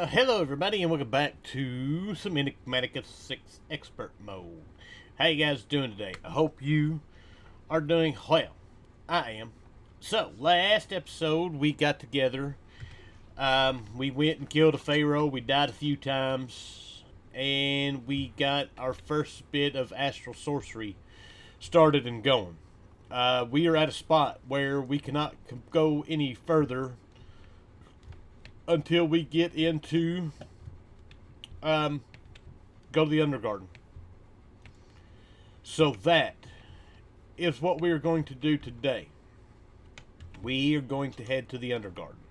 Hello everybody and welcome back to some Enigmatica 6 Expert Mode. How you guys doing today? I hope you are doing well. I am. So, last episode we got together. We went and killed a pharaoh. We died a few times. And we got our first bit of astral sorcery started and going. We are at a spot where we cannot go any further until we get into go to the Undergarden. So that is what we are going to do today. We are going to head to the Undergarden.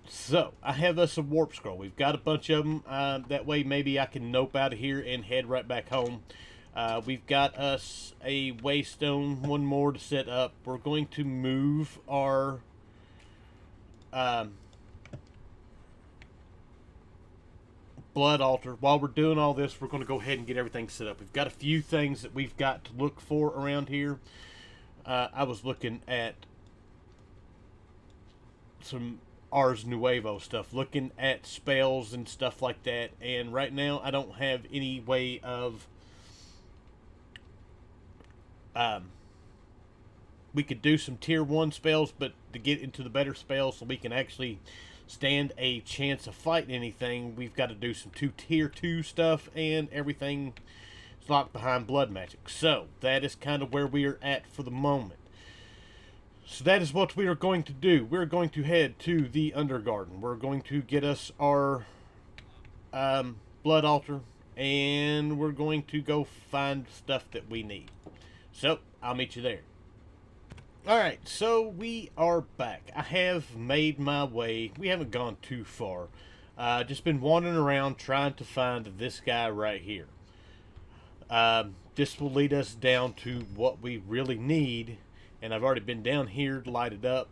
So, I have us a warp scroll. We've got a bunch of them. That way maybe I can nope out of here and head right back home. We've got us a waystone, one more to set up. We're going to move our blood altar. While we're doing all this, we're going to go ahead and get everything set up. We've got a few things that we've got to look for around here. I was looking at some Ars Nuevo stuff, looking at spells and stuff like that, and right now I don't have any way of we could do some tier 1 spells, but to get into the better spells so we can actually stand a chance of fighting anything, we've got to do some tier 2 stuff, and everything is locked behind blood magic. So that is kind of where we are at for the moment. So that is what we are going to do. We're going to head to the Undergarden. We're going to get us our blood altar, and we're going to go find stuff that we need. So, I'll meet you there. Alright, so we are back. I have made my way. We haven't gone too far. Just been wandering around trying to find this guy right here. This will lead us down to what we really need. And I've already been down here to light it up,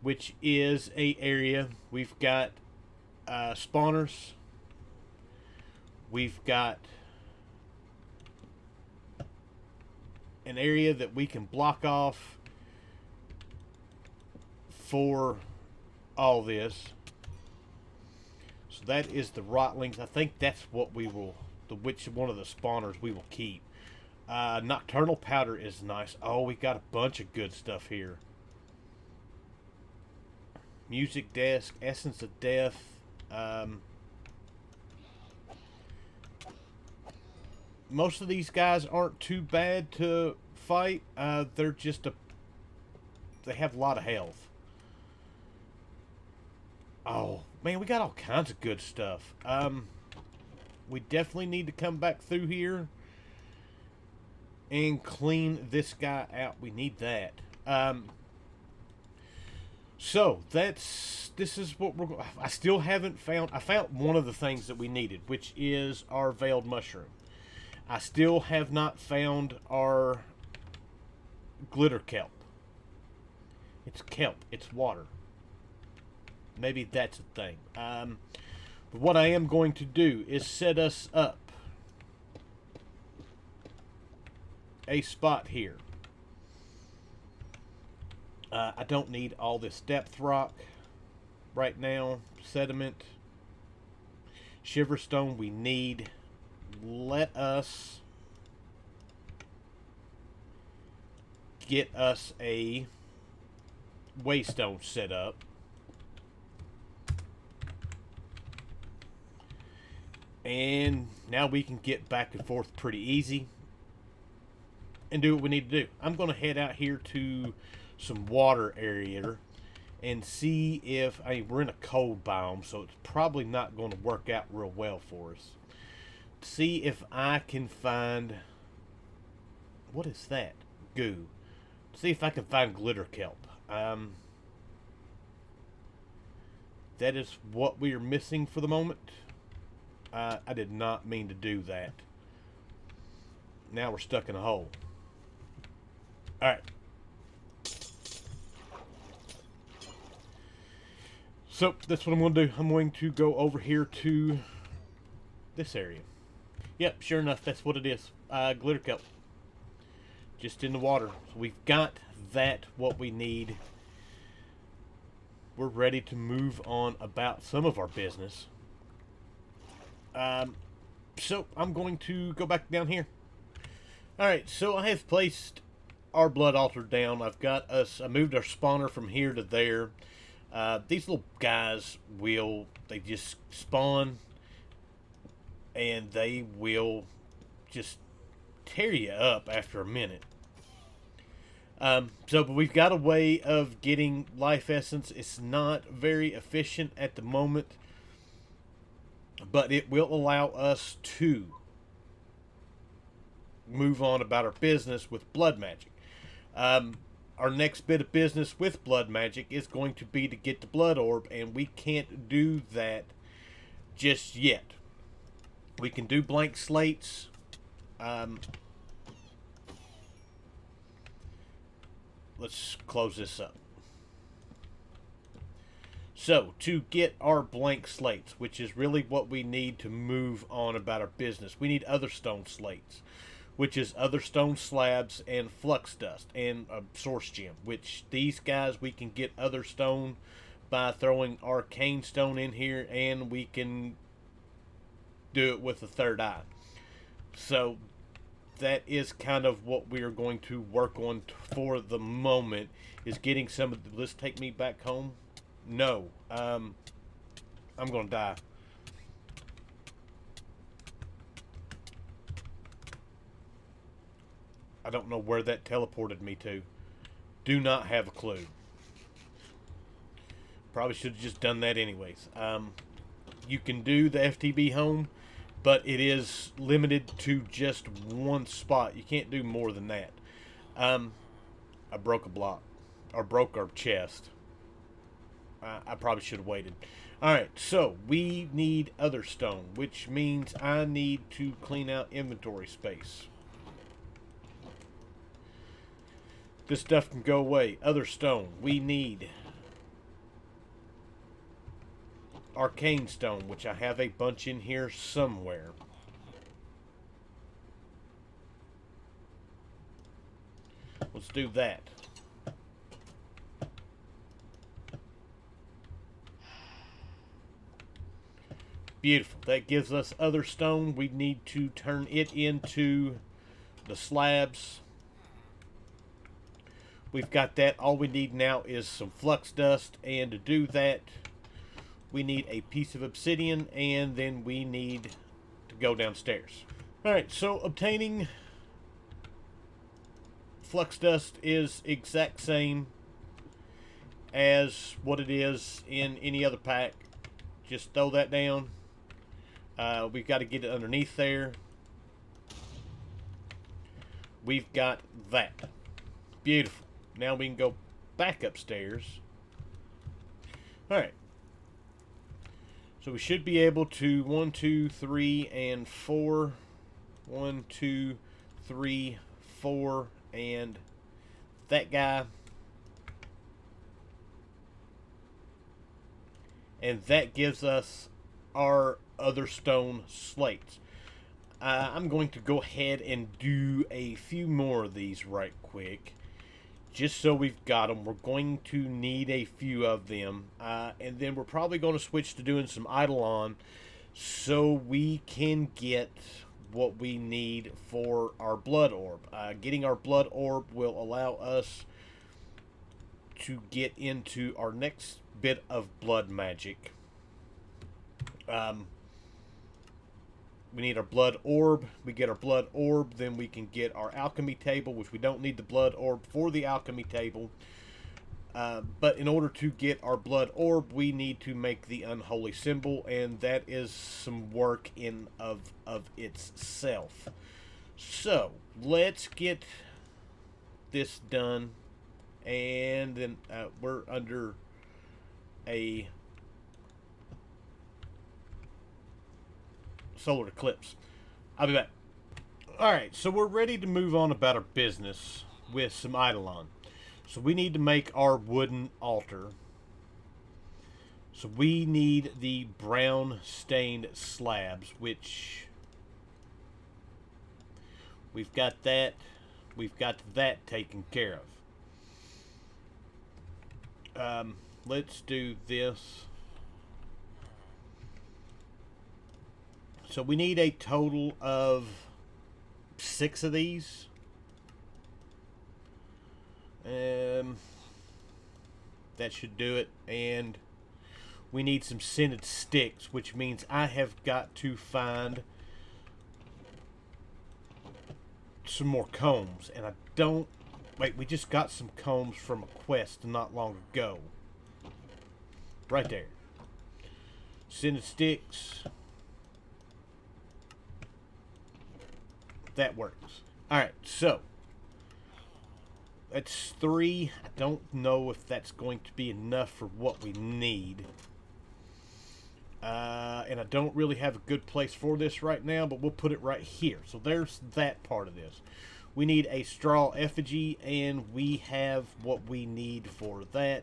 which is a area. We've got spawners. We've got an area that we can block off for all this. So that is the rotlings. I think that's what we will, which one of the spawners we will keep. Nocturnal powder is nice. Oh, we got a bunch of good stuff here. Music desk, essence of death. Most of these guys aren't too bad to fight. They're just they have a lot of health. Oh, man, we got all kinds of good stuff. We definitely need to come back through here and clean this guy out. We need that. So this is what we're going. I still haven't found. I found one of the things that we needed, which is our veiled mushroom. I still have not found our glitter kelp. It's kelp. It's water. Maybe that's a thing. But what I am going to do is set us up a spot here. I don't need all this depth rock right now. Sediment, shiverstone we need. Let us get us a waystone set up. And now we can get back and forth pretty easy and do what we need to do. I'm going to head out here to some water area and see if we're in a cold biome, so it's probably not going to work out real well for us. See if I can find, what is that? Goo. See if I can find glitter kelp. That is what we are missing for the moment. I did not mean to do that. Now we're stuck in a hole. Alright. So, that's what I'm going to do. I'm going to go over here to this area. Yep, sure enough, that's what it is. Glitter kelp. Just in the water. So we've got that, what we need. we're ready to move on about some of our business. So I'm going to go back down here. Alright, so I have placed our blood altar down. I moved our spawner from here to there. These little guys they just spawn and they will just tear you up after a minute. But we've got a way of getting life essence. It's not very efficient at the moment, but it will allow us to move on about our business with blood magic. Our next bit of business with blood magic is going to be to get the blood orb, and we can't do that just yet. We can do blank slates. Let's close this up. So, to get our blank slates, which is really what we need to move on about our business, we need other stone slates, which is other stone slabs and flux dust and a source gem, which these guys we can get other stone by throwing Arcane Stone in here, and we can do it with a third eye. So that is kind of what we are going to work on for the moment, is getting some of the... Let's take me back home. No. I'm going to die. I don't know where that teleported me to. Do not have a clue. Probably should have just done that anyways. You can do the FTB home, but it is limited to just one spot. You can't do more than that. I broke a block. Or broke our chest. I probably should have waited. Alright, so we need other stone, which means I need to clean out inventory space. This stuff can go away. Other stone. We need Arcane Stone, which I have a bunch in here somewhere. Let's do that. Beautiful. That gives us other stone. We need to turn it into the slabs. We've got that. All we need now is some flux dust, and to do that we need a piece of obsidian, and then we need to go downstairs. Alright, so obtaining flux dust is exact same as what it is in any other pack. Just throw that down. We've got to get it underneath there. We've got that. Beautiful. Now we can go back upstairs. Alright. So we should be able to 1, 2, 3, and 4. 1, 2, 3, 4, and that guy. And that gives us our other stone slates. I'm going to go ahead and do a few more of these right quick, just so we've got them. We're going to need a few of them, and then we're probably going to switch to doing some Eidolon, so we can get what we need for our blood orb. Getting our blood orb will allow us to get into our next bit of blood magic. We need our blood orb. We get our blood orb, then we can get our alchemy table, which we don't need the blood orb for the alchemy table. But in order to get our blood orb, we need to make the unholy symbol, and that is some work in of itself. So let's get this done, and then we're under a solar eclipse. I'll be back. Alright, so we're ready to move on about our business with some Eidolon. So we need to make our wooden altar. So we need the brown stained slabs, which we've got that. We've got that taken care of. Let's do this. So we need a total of 6 of these. That should do it. And we need some scented sticks, which means I have got to find some more combs. And I don't... Wait, we just got some combs from a quest not long ago. Right there. Scented sticks. That works. Alright, so that's 3. I don't know if that's going to be enough for what we need. And I don't really have a good place for this right now, but we'll put it right here. So there's that part of this. We need a straw effigy, and we have what we need for that.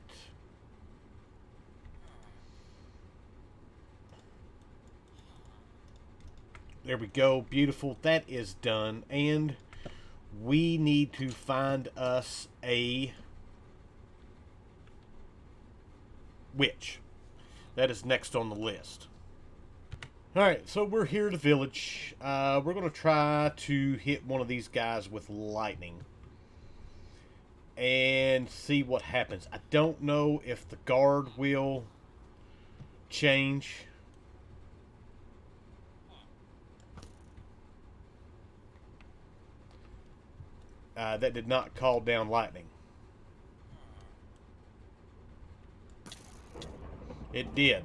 There we go. Beautiful. That is done. And we need to find us a witch. That is next on the list. Alright, so we're here at the village. We're going to try to hit one of these guys with lightning. And see what happens. I don't know if the guard will change. That did not call down lightning. It did.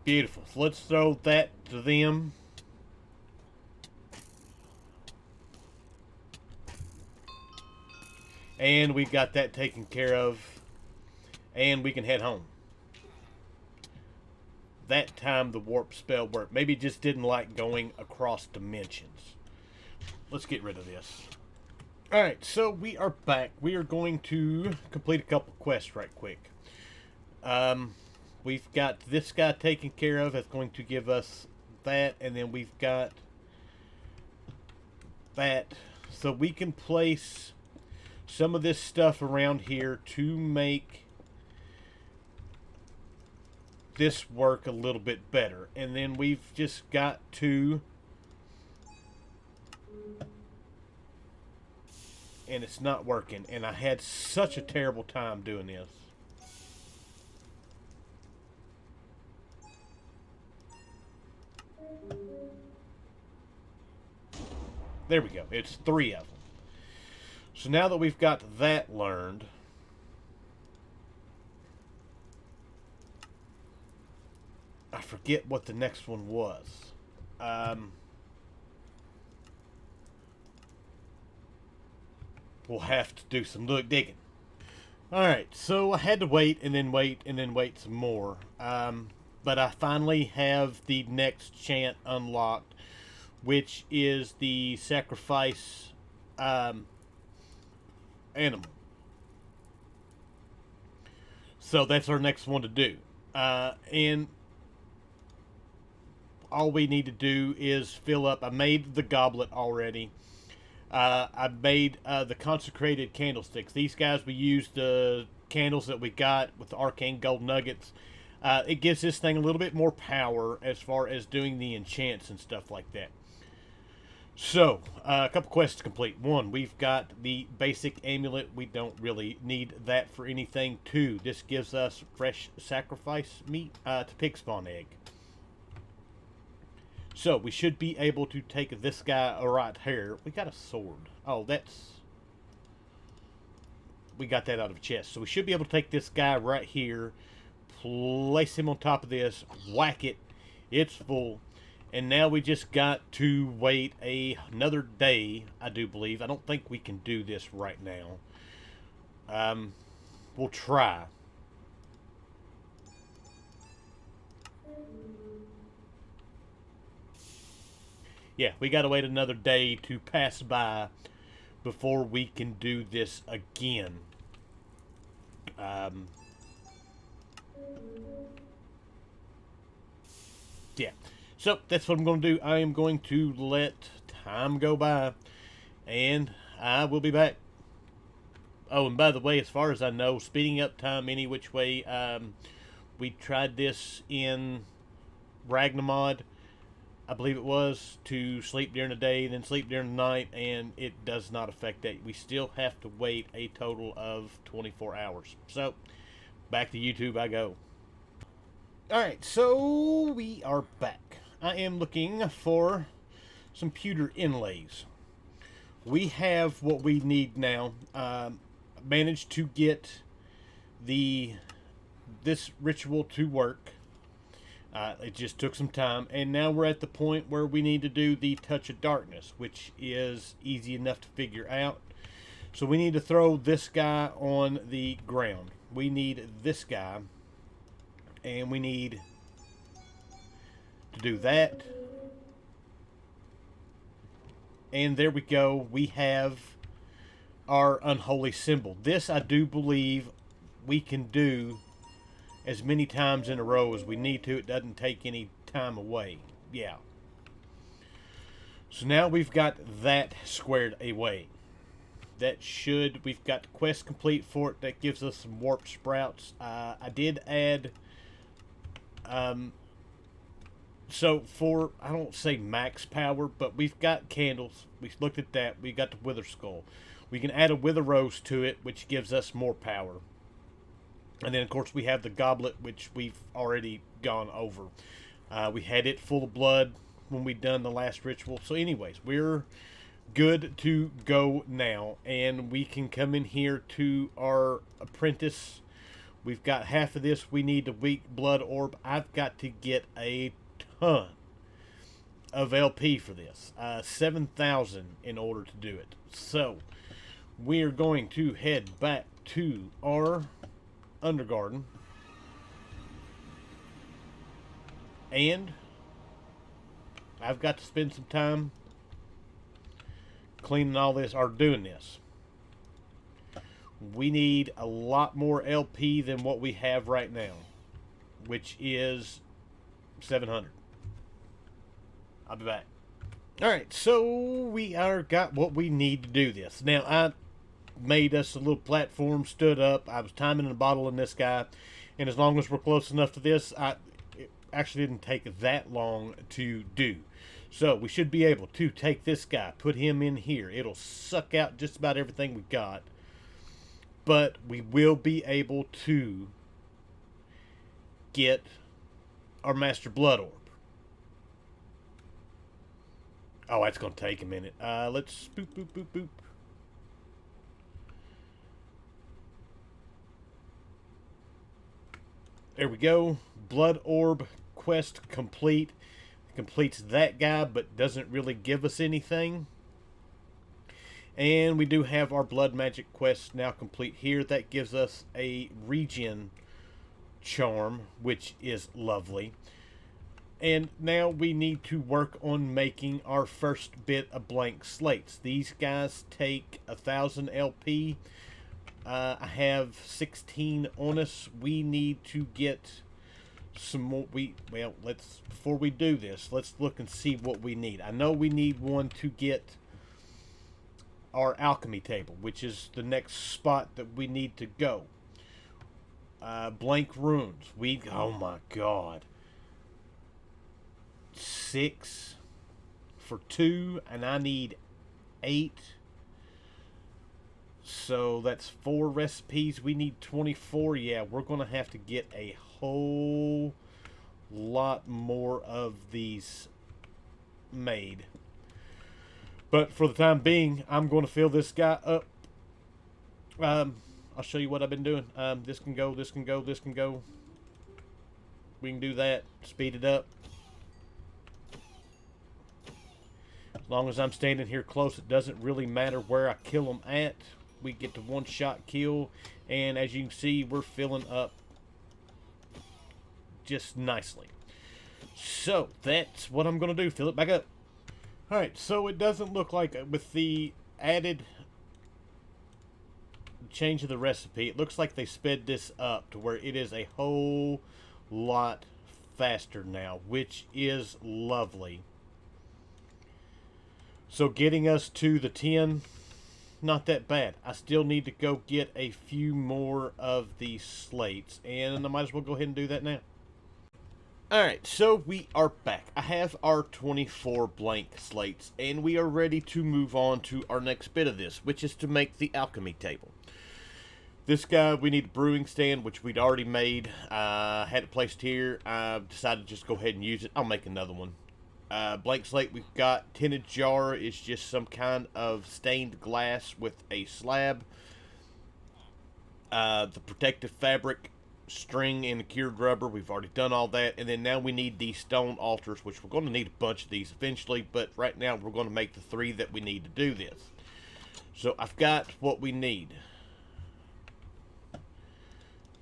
Beautiful. So let's throw that to them. And we got that taken care of. And we can head home. That time the warp spell worked. Maybe it just didn't like going across dimensions. Let's get rid of this. Alright, so we are back. We are going to complete a couple quests right quick. We've got this guy taken care of. That's going to give us that. And then we've got that. So we can place some of this stuff around here to make this work a little bit better. And then we've just got to... And it's not working. And I had such a terrible time doing this. There we go. It's 3 of them. So now that we've got that learned, I forget what the next one was. We'll have to do some digging. Alright, so I had to wait and then wait and then wait some more. But I finally have the next chant unlocked, which is the sacrifice animal. So that's our next one to do. And all we need to do is fill up. I made the goblet already. I made the consecrated candlesticks. These guys, we used the candles that we got with the arcane gold nuggets. It gives this thing a little bit more power as far as doing the enchants and stuff like that. So, a couple quests complete. 1, we've got the basic amulet. We don't really need that for anything. 2, this gives us fresh sacrifice meat to pig spawn egg. So, we should be able to take this guy right here. We got a sword. Oh, that's... We got that out of a chest. So, we should be able to take this guy right here, place him on top of this, whack it. It's full. And now we just got to wait another day, I do believe. I don't think we can do this right now. We'll try. Yeah, we got to wait another day to pass by before we can do this again. Yeah. So, that's what I'm going to do. I am going to let time go by, and I will be back. Oh, and by the way, as far as I know, speeding up time any which way, we tried this in Ragnamod, I believe it was, to sleep during the day, then sleep during the night, and it does not affect that. We still have to wait a total of 24 hours. So, back to YouTube I go. Alright, so we are back. I am looking for some pewter inlays. We have what we need now. Managed to get this ritual to work. It just took some time, and now we're at the point where we need to do the touch of darkness, which is easy enough to figure out. So we need to throw this guy on the ground. We need this guy, and we need to do that. And there we go. We have our unholy symbol. This, I do believe, we can do as many times in a row as we need to. It doesn't take any time away. Yeah. So now we've got that squared away. We've got the quest complete for it. That gives us some warp sprouts. I did add, so for, I don't say max power, but we've got candles. We looked at that. We got the Wither Skull. We can add a Wither Rose to it, which gives us more power. And then, of course, we have the goblet, which we've already gone over. We had it full of blood when we done the last ritual. So anyways, we're good to go now. And we can come in here to our apprentice. We've got half of this. We need the weak blood orb. I've got to get a ton of LP for this. 7,000 in order to do it. So, we're going to head back to our Undergarden, and I've got to spend some time cleaning all this, or doing this. We need a lot more LP than what we have right now, which is 700. I'll be back. Alright, so we are got what we need to do this. Now, I made us a little platform, stood up. I was timing the bottle in this guy, and as long as we're close enough to this, it actually didn't take that long to do. So we should be able to take this guy, put him in here. It'll suck out just about everything we got, but we will be able to get our Master Blood Orb. Oh, that's going to take a minute. Let's boop, boop, boop, boop. There we go. Blood Orb quest complete. Completes that guy, but doesn't really give us anything. And we do have our Blood Magic quest now complete here. That gives us a regen charm, which is lovely. And now we need to work on making our first bit of blank slates. These guys take 1,000 LP. I have 16 on us. We need to get some more. Before we do this, let's look and see what we need. I know we need one to get our alchemy table, which is the next spot that we need to go. Blank runes. Oh my god. 6 for 2, and I need 8. So that's 4 recipes. We need 24. Yeah, we're going to have to get a whole lot more of these made. But for the time being, I'm going to fill this guy up. I'll show you what I've been doing. This can go, this can go, this can go. We can do that. Speed it up. As long as I'm standing here close, it doesn't really matter where I kill them at. We get to one-shot kill, and as you can see, we're filling up just nicely. So that's what I'm going to do. Fill it back up. Alright, so it doesn't look like, with the added change of the recipe, it looks like they sped this up to where it is a whole lot faster now, which is lovely. So getting us to the 10 not that bad. I still need to go get a few more of these slates, and I might as well go ahead and do that now. Alright, so we are back. I have our 24 blank slates, and we are ready to move on to our next bit of this, which is to make the alchemy table. This guy, we need a brewing stand, which we'd already made. Had it placed here. I decided to just go ahead and use it. I'll make another one. Blank slate we've got. Tinted jar is just some kind of stained glass with a slab. The protective fabric, string, and cured rubber. We've already done all that. And then now we need these stone altars, which we're going to need a bunch of these eventually. But right now we're going to make the 3 that we need to do this. So I've got what we need.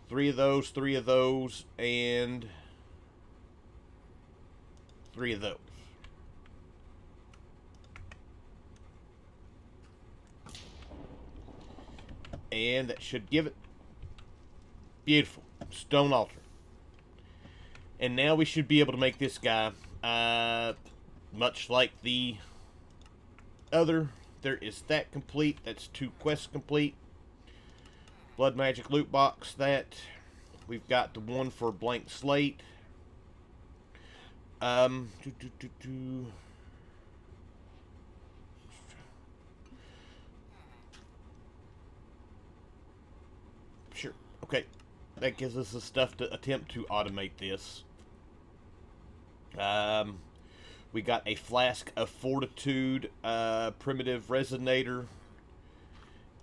3 of those, 3 of those, and 3 of those. And that should give it. Beautiful. Stone altar. And now we should be able to make this guy, much like the other. There is that complete. That's 2 quests complete. Blood Magic loot box, that. We've got the one for blank slate. Sure. Okay. That gives us the stuff to attempt to automate this. We got a Flask of Fortitude, primitive resonator.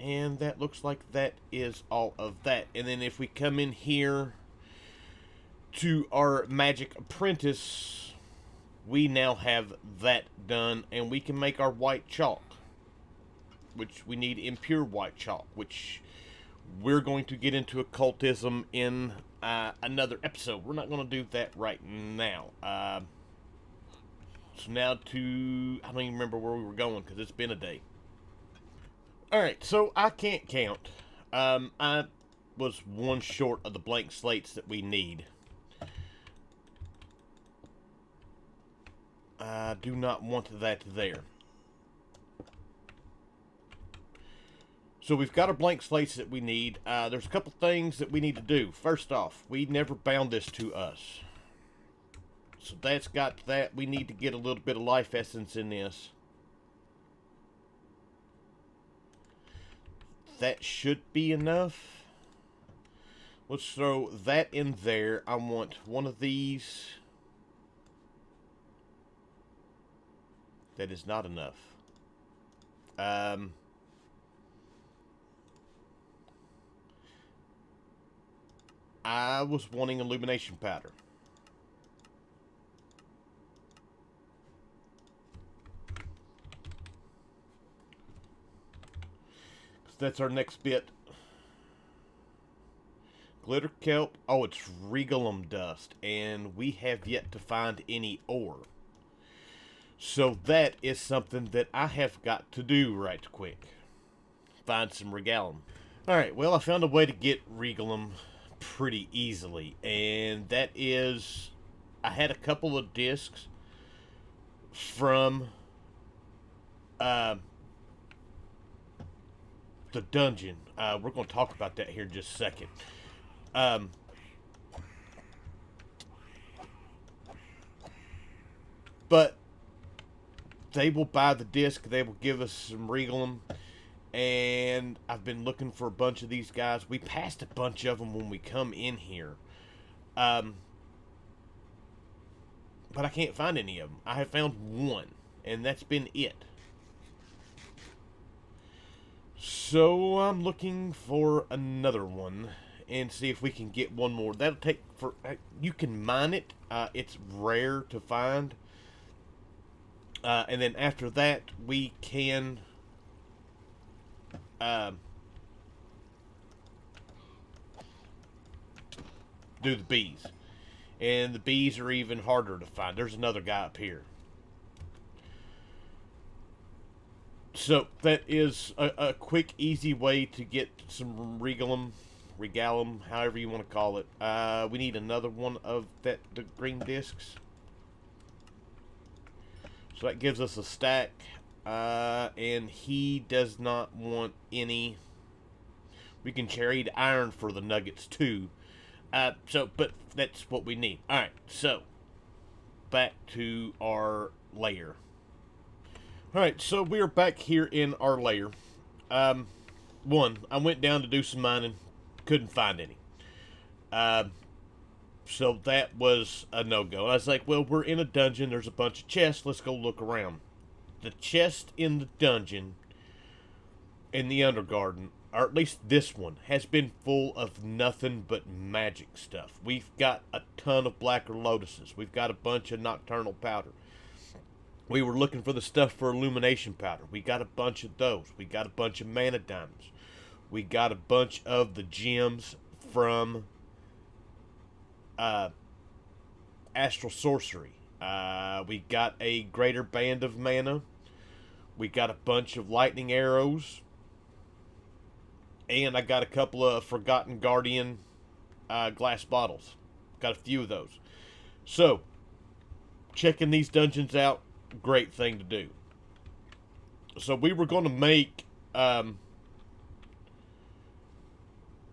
And that looks like that is all of that. And then if we come in here to our Magic Apprentice, we now have that done. And we can make our white chalk, which we need impure white chalk, which we're going to get into occultism in another episode. We're not going to do that right now. So now to... I don't even remember where we were going because it's been a day. Alright, so I can't count. I was one short of the blank slates that we need. I do not want that there. So we've got our blank slates that we need. There's a couple things that we need to do. First off, we never bound this to us. So that's got that. We need to get a little bit of life essence in this. That should be enough. Let's throw that in there. I want one of these. That is not enough. I was wanting illumination powder. That's our next bit. Glitter kelp. Oh, it's regalum dust. And we have yet to find any ore. So that is something that I have got to do right quick. Find some regalum. Alright, well, I found a way to get regalum pretty easily. And that is... I had a couple of discs from... the dungeon. We're going to talk about that here in just a second. But they will buy the disc. They will give us some regalum. And I've been looking for a bunch of these guys. We passed a bunch of them when we come in here. But I can't find any of them. I have found one. And that's been it. So I'm looking for another one and see if we can get one more. That'll take for... you can mine it. It's rare to find. And then after that, we can... do the bees. And the bees are even harder to find. There's another guy up here. So that is a quick, easy way to get some regalum, however you want to call it. We need another one of the green discs. So that gives us a stack. And he does not want any. We can trade iron for the nuggets too. But that's what we need. All right, so back to our lair. All right, so we are back here in our lair. One, I went down to do some mining, couldn't find any. So that was a no-go. I was like, well, we're in a dungeon. There's a bunch of chests. Let's go look around. The chest in the dungeon in the Undergarden, or at least this one, has been full of nothing but magic stuff. We've got a ton of blacker lotuses. We've got a bunch of nocturnal powder. We were looking for the stuff for illumination powder. We got a bunch of those. We got a bunch of mana diamonds. We got a bunch of the gems from astral sorcery. We got a greater band of mana. We got a bunch of lightning arrows. And I got a couple of Forgotten Guardian glass bottles. Got a few of those. So, checking these dungeons out, great thing to do. So we were going to make our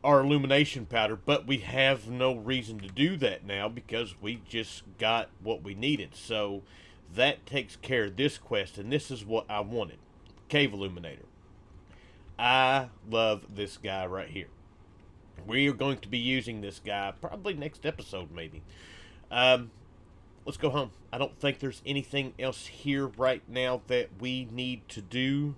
illumination powder, but we have no reason to do that now because we just got what we needed. So that takes care of this quest, and this is what I wanted. Cave Illuminator. I love this guy right here. We are going to be using this guy probably next episode, maybe. Let's go home. I don't think there's anything else here right now that we need to do.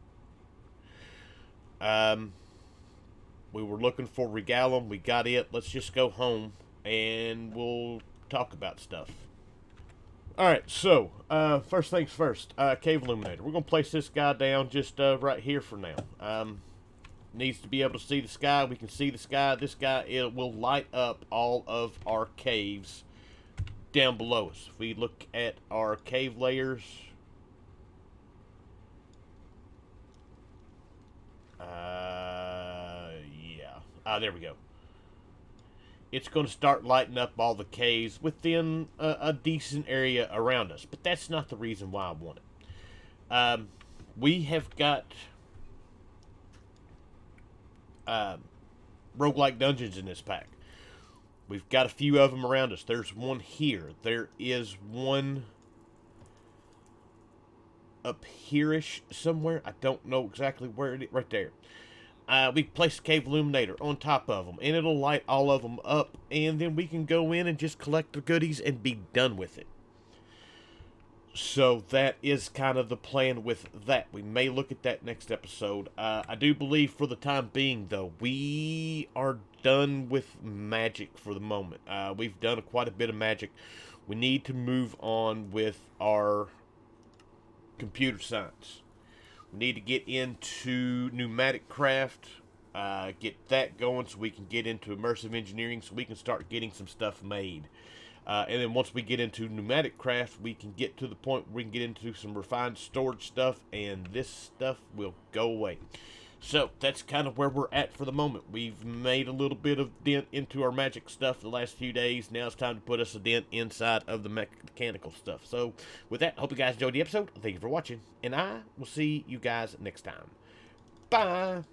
We were looking for Regalum. We got it. Let's just go home and we'll talk about stuff. Alright, so, first things first. Cave Illuminator. We're going to place this guy down just right here for now. Needs to be able to see the sky. We can see the sky. This guy, it will light up all of our caves down below us. If we look at our cave layers, there we go. It's going to start lighting up all the caves within a decent area around us, but that's not the reason why I want it. We have got roguelike dungeons in this pack. We've got a few of them around us. There's one here. There is one up here-ish somewhere. I don't know exactly where it is. Right there. We place the Cave Illuminator on top of them, and it'll light all of them up, and then we can go in and just collect the goodies and be done with it. So that is kind of the plan with that. We may look at that next episode. I do believe for the time being, though, we are done with magic for the moment. We've done quite a bit of magic. We need to move on with our computer science. We need to get into pneumatic craft, get that going so we can get into immersive engineering so we can start getting some stuff made. And then once we get into pneumatic craft, we can get to the point where we can get into some refined storage stuff, and this stuff will go away. So that's kind of where we're at for the moment. We've made a little bit of dent into our magic stuff the last few days. Now it's time to put us a dent inside of the mechanical stuff. So with that, I hope you guys enjoyed the episode. Thank you for watching, and I will see you guys next time. Bye!